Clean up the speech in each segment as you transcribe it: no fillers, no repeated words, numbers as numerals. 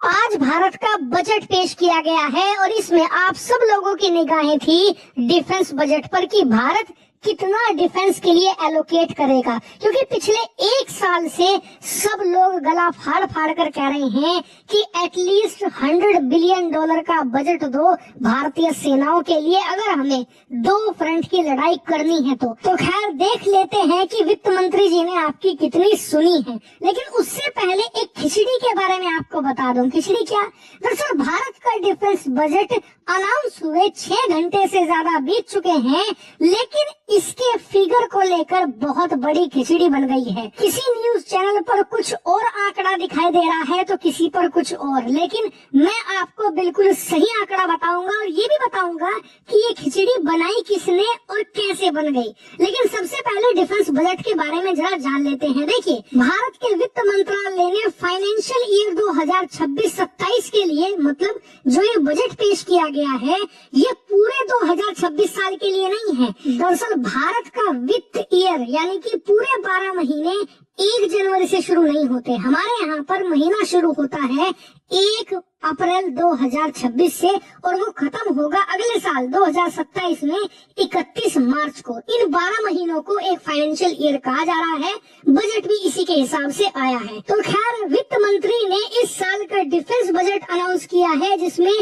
आज भारत का बजट पेश किया गया है और इसमें आप सब लोगों की निगाहें थी डिफेंस बजट पर कि भारत कितना डिफेंस के लिए एलोकेट करेगा, क्योंकि पिछले एक साल से सब लोग गला फाड़ फाड़ कर कह रहे हैं कि एटलीस्ट $100 बिलियन का बजट दो भारतीय सेनाओं के लिए अगर हमें दो फ्रंट की लड़ाई करनी है तो खैर देख लेते हैं कि वित्त मंत्री जी ने आपकी कितनी सुनी है। लेकिन उससे पहले एक खिचड़ी के बारे में आपको बता दूं। खिचड़ी क्या? दरअसल भारत का डिफेंस बजट अनाउंस हुए 6 घंटे से ज्यादा बीत चुके हैं, लेकिन इसके फिगर को लेकर बहुत बड़ी खिचड़ी बन गई है। किसी न्यूज चैनल पर कुछ और आंकड़ा दिखाई दे रहा है तो किसी पर कुछ और, लेकिन मैं आपको बिल्कुल सही आंकड़ा बताऊंगा और ये भी बताऊंगा कि ये खिचड़ी बनाई किसने और कैसे बन गई। लेकिन सबसे पहले डिफेंस बजट के बारे में जरा जान लेते हैं। देखिए, भारत के वित्त मंत्रालय ने फाइनेंशियल ईयर 2026-27 के लिए मतलब जो ये बजट पेश किया गया है ये पूरे 2026 साल के लिए नहीं है। दरअसल भारत का वित्त ईयर यानी कि पूरे 12 महीने 1 जनवरी से शुरू नहीं होते। हमारे यहाँ पर महीना शुरू होता है 1 अप्रैल 2026 से और वो खत्म होगा अगले साल 2027 में 31 मार्च को। इन 12 महीनों को एक फाइनेंशियल ईयर कहा जा रहा है। बजट भी इसी के हिसाब से आया है। तो खैर वित्त मंत्री ने इस साल का डिफेंस बजट अनाउंस किया है जिसमें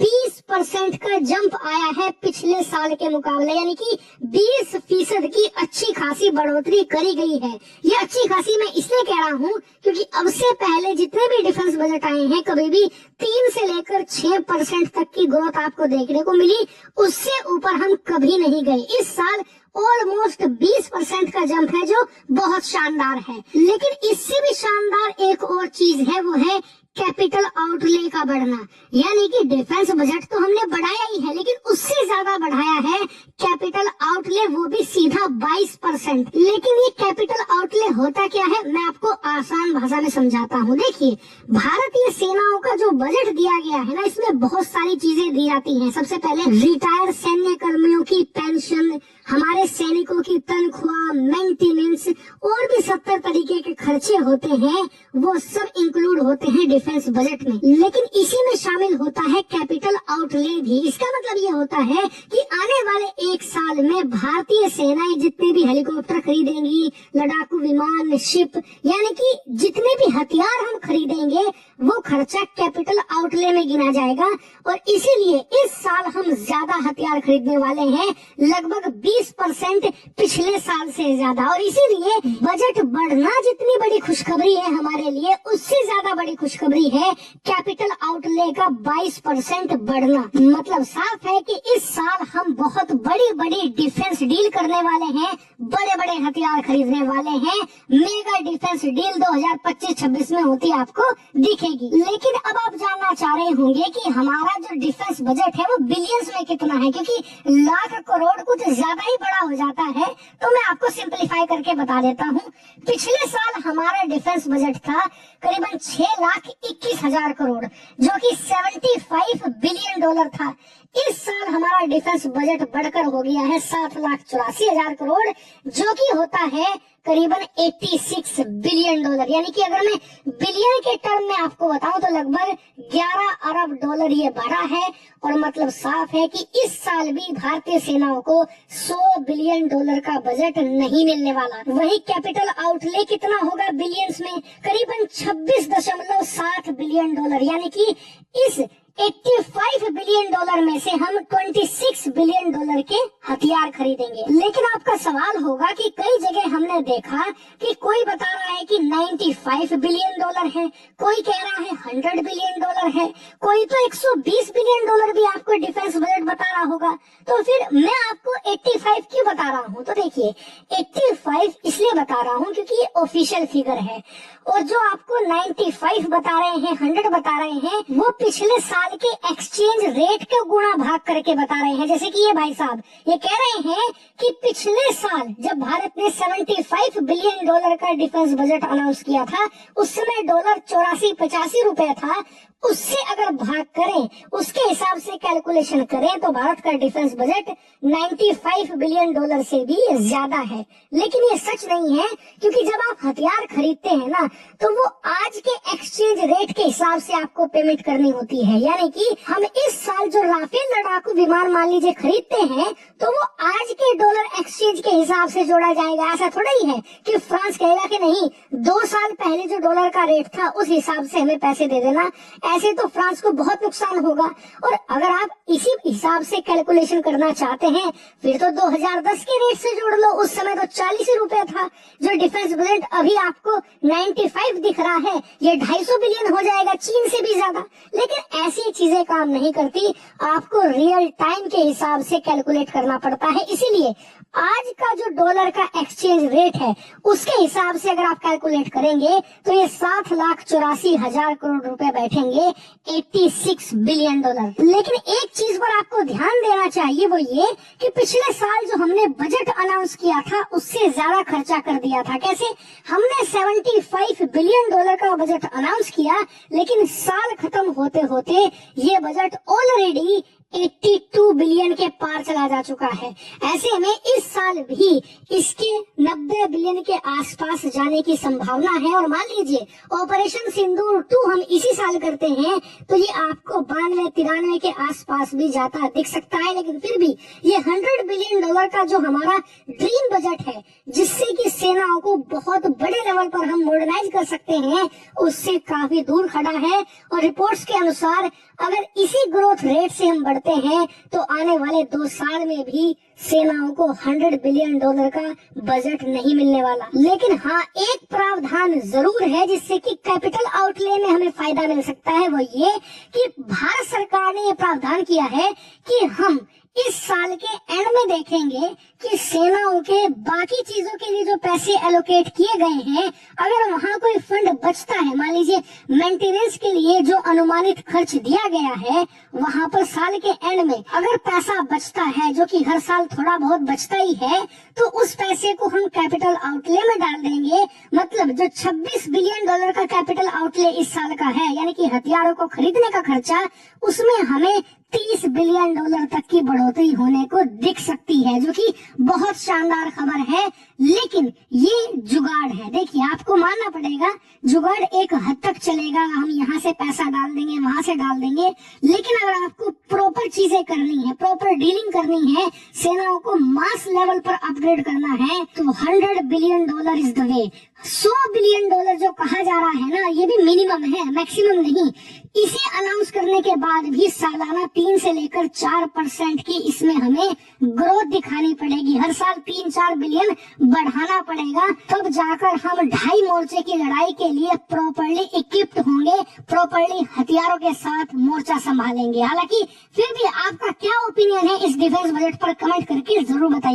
20% का जंप आया है पिछले साल के मुकाबले, यानी कि 20% की अच्छी खासी बढ़ोतरी करी गई है। ये अच्छी खासी मैं इसलिए कह रहा हूँ क्योंकि अब से पहले जितने भी डिफेंस बजट आए हैं कभी भी 3 से लेकर 6% तक की ग्रोथ आपको देखने को मिली, उससे ऊपर हम कभी नहीं गए। इस साल ऑलमोस्ट 20% का जंप है जो बहुत शानदार है। लेकिन इससे भी शानदार एक और चीज है, वो है कैपिटल आउटले का बढ़ना। यानी कि डिफेंस बजट तो हमने बढ़ाया ही है लेकिन उससे ज्यादा बढ़ाया है कैपिटल आउटले, वो भी सीधा 22%। लेकिन ये कैपिटल आउटले होता क्या है मैं आपको आसान भाषा में समझाता हूँ। देखिए, भारतीय सेनाओं का जो बजट दिया गया है ना, इसमें बहुत सारी चीजें दी जाती हैं। सबसे पहले रिटायर्ड सैन्य कर्मियों की पेंशन, हमारे सैनिकों की तनख्वाह, मेंटेनेंस और भी 70 तरीके के खर्चे होते हैं, वो सब इंक्लूड होते हैं डिफेंस बजट में। लेकिन इसी में शामिल होता है कैपिटल आउटले भी। इसका मतलब ये होता है कि आने वाले एक साल में भारतीय सेनाएं जितने भी हेलीकॉप्टर खरीदेंगी, लड़ाकू विमान, शिप, यानी कि जितने भी हथियार हम खरीदेंगे वो खर्चा कैपिटल आउटले में गिना जाएगा। और इसीलिए इस साल हम ज्यादा हथियार खरीदने वाले हैं, लगभग 20% पिछले साल से ज्यादा। और इसीलिए बजट बढ़ना जितनी बड़ी खुशखबरी है हमारे लिए, उससे ज्यादा बड़ी खुशखबरी है कैपिटल आउटले का 22% बढ़ना। मतलब साफ है कि इस साल हम बहुत बड़ी बड़ी डिफेंस डील करने वाले हैं, बड़े बड़े हथियार खरीदने वाले हैं। मेगा डिफेंस डील 2025-26 में होती आपको दिखेगी। लेकिन अब आप जानना चाह रहे होंगे कि हमारा जो डिफेंस बजट है वो बिलियंस में कितना है, क्योंकि लाख करोड़ कुछ ज्यादा ही बड़ा हो जाता है। तो मैं आपको सिंपलीफाई करके बता देता हूँ। पिछले साल हमारा डिफेंस बजट था करीबन 6,21,000 करोड़, जो कि $75 बिलियन था। इस साल हमारा डिफेंस बजट बढ़कर हो गया है 7,84,000 करोड़, जो कि होता है करीबन $86 बिलियन। यानी कि अगर मैं बिलियन के टर्म में आपको बताऊं तो लगभग $11 अरब ये बढ़ा है। और मतलब साफ है कि इस साल भी भारतीय सेनाओं को $100 बिलियन का बजट नहीं मिलने वाला। वही कैपिटल आउटले कितना होगा बिलियंस में? करीबन $26.7 बिलियन। यानी कि इस $85 बिलियन में से हम $26 बिलियन के हथियार खरीदेंगे। लेकिन आपका सवाल होगा कि कई जगह हमने देखा कि कोई बता रहा है कि $95 बिलियन है, कोई कह रहा है $100 बिलियन है, कोई तो $120 बिलियन भी आपको डिफेंस बजट बता रहा होगा। तो फिर मैं आपको 85 क्यों बता रहा हूँ? तो देखिए, 85 इसलिए बता रहा हूँ क्योंकि ये ऑफिशियल फिगर है, और जो आपको 95 बता रहे हैं, 100 बता रहे हैं, वो पिछले साल के एक्सचेंज रेट के गुणा भाग करके बता रहे हैं। जैसे कि ये भाई साहब ये कह रहे हैं कि पिछले साल जब भारत ने $75 बिलियन का डिफेंस बजट अनाउंस किया था, उस समय डॉलर 84-85 रुपए था, उससे अगर भाग करें, उसके हिसाब से कैलकुलेशन करें तो भारत का डिफेंस बजट 95 बिलियन डॉलर से भी ज्यादा है। लेकिन ये सच नहीं है, क्योंकि जब आप हथियार खरीदते हैं ना, तो वो आज के एक्सचेंज रेट के हिसाब से आपको पेमेंट करनी होती है। यानी कि हम इस साल जो राफेल लड़ाकू विमान मान लीजिए खरीदते हैं, तो वो आज के डॉलर एक्सचेंज के हिसाब से जोड़ा जाएगा। ऐसा थोड़ा ही है कि फ्रांस कहेगा कि नहीं, 2 साल पहले जो डॉलर का रेट था उस हिसाब से हमें पैसे दे देना। ऐसे तो फ्रांस को बहुत नुकसान होगा। और अगर आप इसी हिसाब से कैलकुलेशन करना चाहते हैं, फिर तो 2010 के रेट से जोड़ लो। उस समय तो 40 रुपए था जो डिफेंस बजट, अभी आपको 95 दिख रहा है, ये 250 बिलियन हो जाएगा, चीन से भी ज्यादा। लेकिन ऐसी चीजें काम नहीं करती, आपको रियल टाइम के हिसाब से कैलकुलेट करना पड़ता है। इसीलिए आज का जो डॉलर का एक्सचेंज रेट है, उसके हिसाब से अगर आप कैलकुलेट करेंगे तो ये 7,84,000 करोड़ रुपए बैठेंगे, 86 बिलियन डॉलर। लेकिन एक चीज पर आपको ध्यान देना चाहिए, वो ये कि पिछले साल जो हमने बजट अनाउंस किया था, उससे ज्यादा खर्चा कर दिया था। कैसे? हमने 75 बिलियन डॉलर का बजट अनाउंस किया, लेकिन साल खत्म होते होते ये बजट ऑलरेडी 82 बिलियन के पार चला जा चुका है। ऐसे में इस साल भी इसके 90 बिलियन के आसपास जाने की संभावना है। और मान लीजिए ऑपरेशन सिंदूर 2 हम इसी साल करते हैं, तो ये आपको 92-93 के आसपास भी जाता दिख सकता है। लेकिन फिर भी ये 100 बिलियन डॉलर का जो हमारा ड्रीम बजट है, जिससे कि सेनाओं को बहुत बड़े लेवल पर हम मॉडर्नाइज कर सकते हैं, उससे काफी दूर खड़ा है। और रिपोर्ट्स के अनुसार अगर इसी ग्रोथ रेट से हम बढ़ते हैं, तो आने वाले 2 साल में भी सेनाओं को 100 बिलियन डॉलर का बजट नहीं मिलने वाला। लेकिन हाँ, एक प्रावधान जरूर है जिससे कि कैपिटल आउटले में हमें फायदा मिल सकता है। वो ये कि भारत सरकार ने ये प्रावधान किया है कि हम इस साल के एंड में देखेंगे कि सेनाओं के बाकी चीजों के लिए जो पैसे एलोकेट किए गए हैं, अगर वहाँ कोई फंड बचता है, मान लीजिए मेंटेनेंस के लिए जो अनुमानित खर्च दिया गया है, वहाँ पर साल के एंड में अगर पैसा बचता है, जो कि हर साल थोड़ा बहुत बचता ही है, तो उस पैसे को हम कैपिटल आउटले में डाल देंगे। मतलब जो 26 बिलियन डॉलर का कैपिटल आउटले इस साल का है, यानी कि हथियारों को खरीदने का खर्चा, उसमें हमें 30 बिलियन डॉलर तक की बढ़ोतरी होने को दिख सकती है, जो कि बहुत शानदार खबर है। लेकिन ये जुगाड़ है, देखिए आपको मानना पड़ेगा, जुगाड़ एक हद तक चलेगा। हम यहाँ से पैसा डाल देंगे, वहाँ से डाल देंगे, लेकिन अगर आपको प्रॉपर चीजें करनी है, प्रॉपर डीलिंग करनी है, सेनाओं को मास लेवल पर अपग्रेड करना है, तो 100 billion dollar is the way. 100 billion dollar जो कहा जा रहा है ना, ये भी मिनिमम है, मैक्सिमम नहीं। इसे अनाउंस करने के बाद भी सालाना 3 से लेकर 4% की इसमें हमें ग्रोथ दिखानी पड़ेगी। हर साल 3-4 बिलियन बढ़ाना पड़ेगा, तब जाकर हम 2.5 मोर्चे की लड़ाई के लिए प्रॉपरली इक्विप्ड होंगे, प्रॉपरली हथियारों के साथ मोर्चा संभालेंगे। हालांकि फिर भी आपका क्या ओपिनियन है इस डिफेंस बजट पर, कमेंट करके जरूर बताइए।